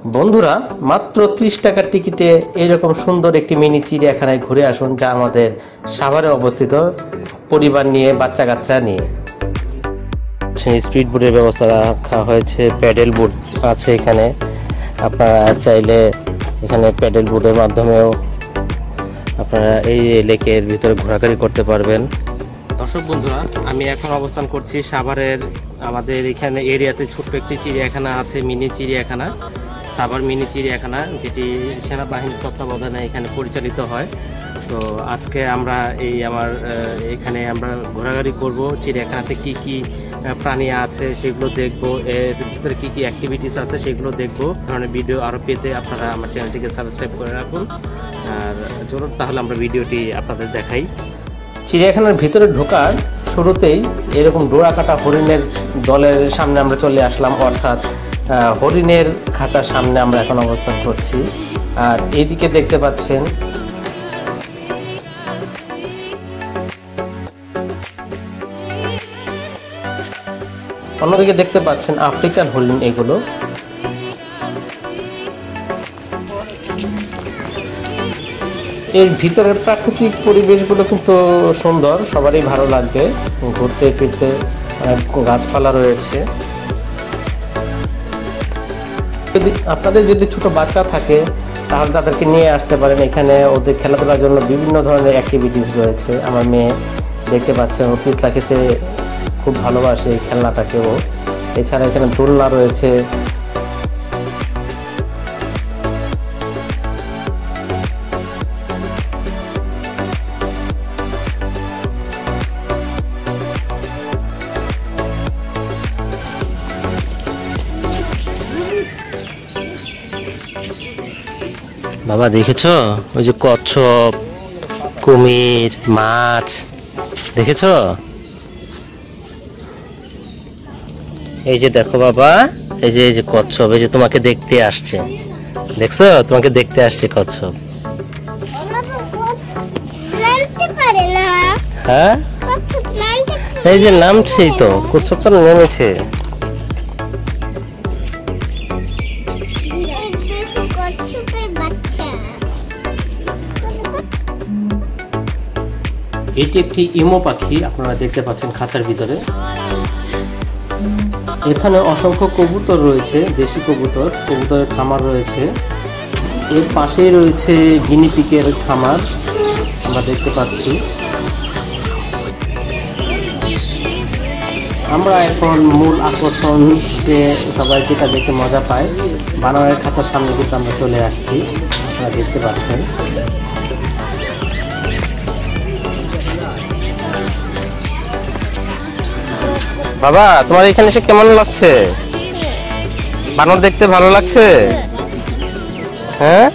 বন্ধুরা, মাত্র 30 টাকার টিকিটে এইরকম সুন্দর একটি মিনি চিড়িয়াখানায় ঘুরে আসুন, যা আমাদের সাভারে অবস্থিত। পরিবার নিয়ে, বাচ্চা কাচ্চা নিয়ে। স্পিড বোটের ব্যবস্থা রাখা হয়েছে, প্যাডেল বোট আছে এখানে। আপনারা চাইলে এখানে প্যাডেল বোটের মাধ্যমেও আপনারা এই লেকের ভিতরে ঘোরাঘুরি করতে পারবেন। দর্শক বন্ধুরা, আমি এখন অবস্থান করছি সাভারের আমাদের এখানে এরিয়াতে ছোট্ট একটি চিড়িয়াখানা আছে, মিনি চিড়িয়াখানা, সাভার মিনি চিড়িয়াখানা, যেটি সেনাবাহিনীর তত্ত্বাবধানে এখানে পরিচালিত হয়। তো আজকে আমরা এখানে আমরা ঘোরাঘুরি করব। চিড়িয়াখানাতে কি কি প্রাণী আছে সেগুলো দেখব, এর ভিতরে কি কি অ্যাক্টিভিটিস আছে সেগুলো দেখব। ধরনের ভিডিও আরও পেতে আপনারা আমার চ্যানেলটিকে সাবস্ক্রাইব করে রাখুন। আর চলুন তাহলে আমরা ভিডিওটি আপনাদের দেখাই। চিড়িয়াখানার ভিতরে ঢোকার শুরুতেই এরকম ডোরা কাটা হরিণের দলের সামনে আমরা চলে আসলাম, অর্থাৎ হরিণের খাঁচার সামনে আমরা এখন অবস্থান করছি। আর এইদিকে দেখতে পাচ্ছেন অন্যদিকে দেখতে পাচ্ছেন আফ্রিকান হরিণ। এগুলো এর ভিতরের প্রাকৃতিক পরিবেশগুলো কিন্তু সুন্দর, সবারই ভালো লাগবে। ঘুরতে ফিরতে গাছপালা রয়েছে। আপনাদের যদি ছোট বাচ্চা থাকে তাহলে তাদেরকে নিয়ে আসতে পারেন। এখানে ওদের খেলাধুলার জন্য বিভিন্ন ধরনের অ্যাক্টিভিটিস রয়েছে। আমার মেয়ে দেখতে পাচ্ছেন, ও পিছলা খেতে খুব ভালোবাসে এই খেলনাটাকেও। এছাড়া এখানে দোলনা রয়েছে। বাবা দেখেছো ওই যে কচ্ছপ, কুমির, মাছ দেখেছো? এই যে দেখো বাবা, এই যে কচ্ছপ, এই যে তোমাকে দেখতে আসছে, দেখছো? তোমাকে দেখতে আসছে কচ্ছপ। হ্যাঁ, এই যে নামছেই তো, কচ্ছপ তো নেমেছে। এটি একটি ইমো পাখি, আপনারা দেখতে পাচ্ছেন খাঁচার ভিতরে। এখানে অসংখ্য কবুতর রয়েছে, দেশি কবুতর, কবুতরের খামার রয়েছে। এর পাশেই রয়েছে গিনিপিগের খামার, আমরা দেখতে পাচ্ছি। আমরা এখন মূল আকর্ষণ, যে সবাই যেটা দেখে মজা পায়, বানরের খাঁচার সামনে কিন্তু আমরা চলে আসছি, আপনারা দেখতে পাচ্ছেন। বাবা, তোমার এখানে এসে কেমন লাগছে? বানর দেখতে ভালো লাগছে? হ্যাঁ,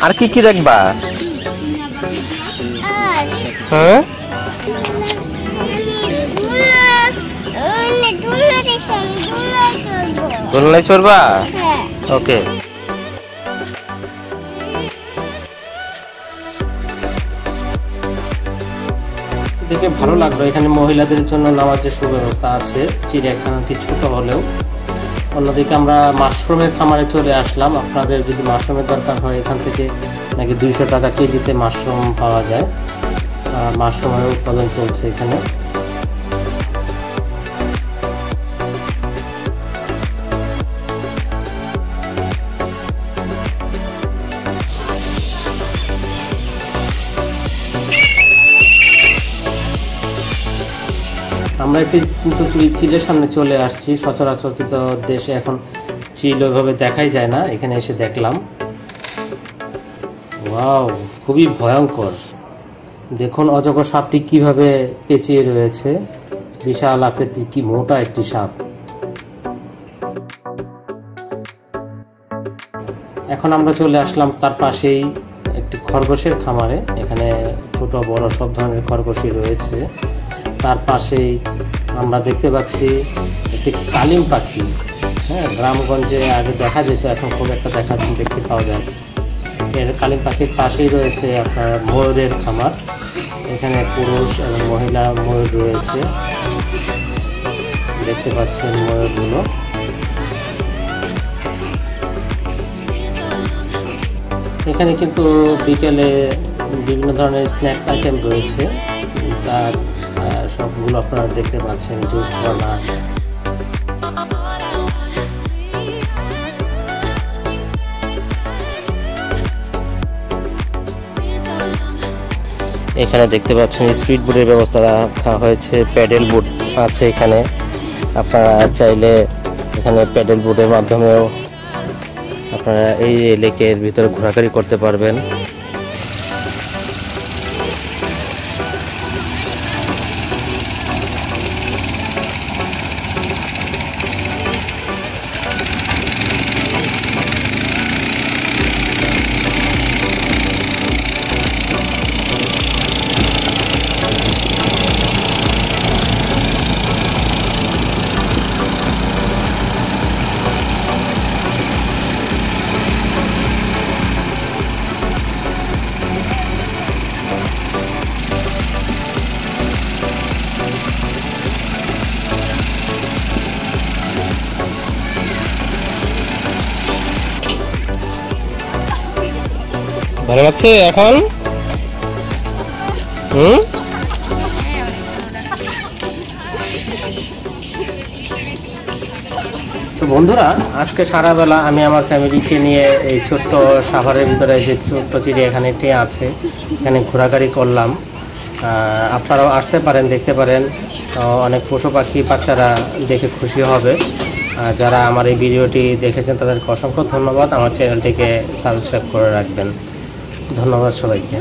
আর কি কি দেখবা? হ্যাঁ, দোলনায় চড়বা? ওকে। দেখে ভালো লাগলো। এখানে মহিলাদের জন্য নামাজের সুব্যবস্থা আছে। চিড়িয়াখানাটি ছোট হলেও। অন্যদিকে আমরা মাশরুমের খামারে চলে আসলাম। আপনাদের যদি মাশরুমের দরকার হয়, এখান থেকে নাকি 200 টাকা কেজিতে মাশরুম পাওয়া যায়। মাশরুমের উৎপাদন চলছে এখানে। আমরা একটি কিন্তু চিলের সামনে চলে আসছি। সচরাচর কিন্তু দেশে এখন চিল ওইভাবে দেখাই যায় না, এখানে এসে দেখলাম। ওয়াও, খুবই ভয়ঙ্কর। দেখুন অজগর সাপটি কিভাবে পেঁচিয়ে রয়েছে। বিশাল আকৃতির, কি মোটা একটি সাপ। এখন আমরা চলে আসলাম তার পাশেই একটি খরগোশের খামারে। এখানে ছোট বড় সব ধরনের খরগোশই রয়েছে। তার পাশেই আমরা দেখতে পাচ্ছি একটি কালিম পাখি। হ্যাঁ, গ্রামগঞ্জে আগে দেখা যেত, এখন খুব একটা দেখতে পাওয়া যায়। এর কালিম পাখির পাশেই রয়েছে আপনার ময়ূরের খামার। এখানে পুরুষ এবং মহিলা ময়ূর রয়েছে, দেখতে পাচ্ছেন ময়ূরগুলো। এখানে কিন্তু বিকেলে বিভিন্ন ধরনের স্ন্যাক্স আইটেম রয়েছে, তার সবগুলো আপনারা দেখতে পাচ্ছেন। জুস কর্নার, এখানে দেখতে পাচ্ছেন স্পিড বোটের ব্যবস্থা রাখা হয়েছে, প্যাডেল বোট আছে এখানে। আপনারা চাইলে এখানে প্যাডেল বোটের মাধ্যমেও আপনারা এই লেকের ভিতরে ঘোরাঘুরি করতে পারবেন। ভালো লাগছে এখন? তো বন্ধুরা, আজকে সারাবেলা আমি আমার ফ্যামিলিকে নিয়ে এই ছোট্ট সাভারের ভিতরে যে ছোট্ট চিড়িয়াখানাটি আছে এখানে ঘোরাঘুরি করলাম। আপনারাও আসতে পারেন, দেখতে পারেন। অনেক পশু পাখি বাচ্চারা দেখে খুশি হবে। যারা আমার এই ভিডিওটি দেখেছেন তাদেরকে অসংখ্য ধন্যবাদ। আমার চ্যানেলটিকে সাবস্ক্রাইব করে রাখবেন। ধন্যবাদ সবাইকে।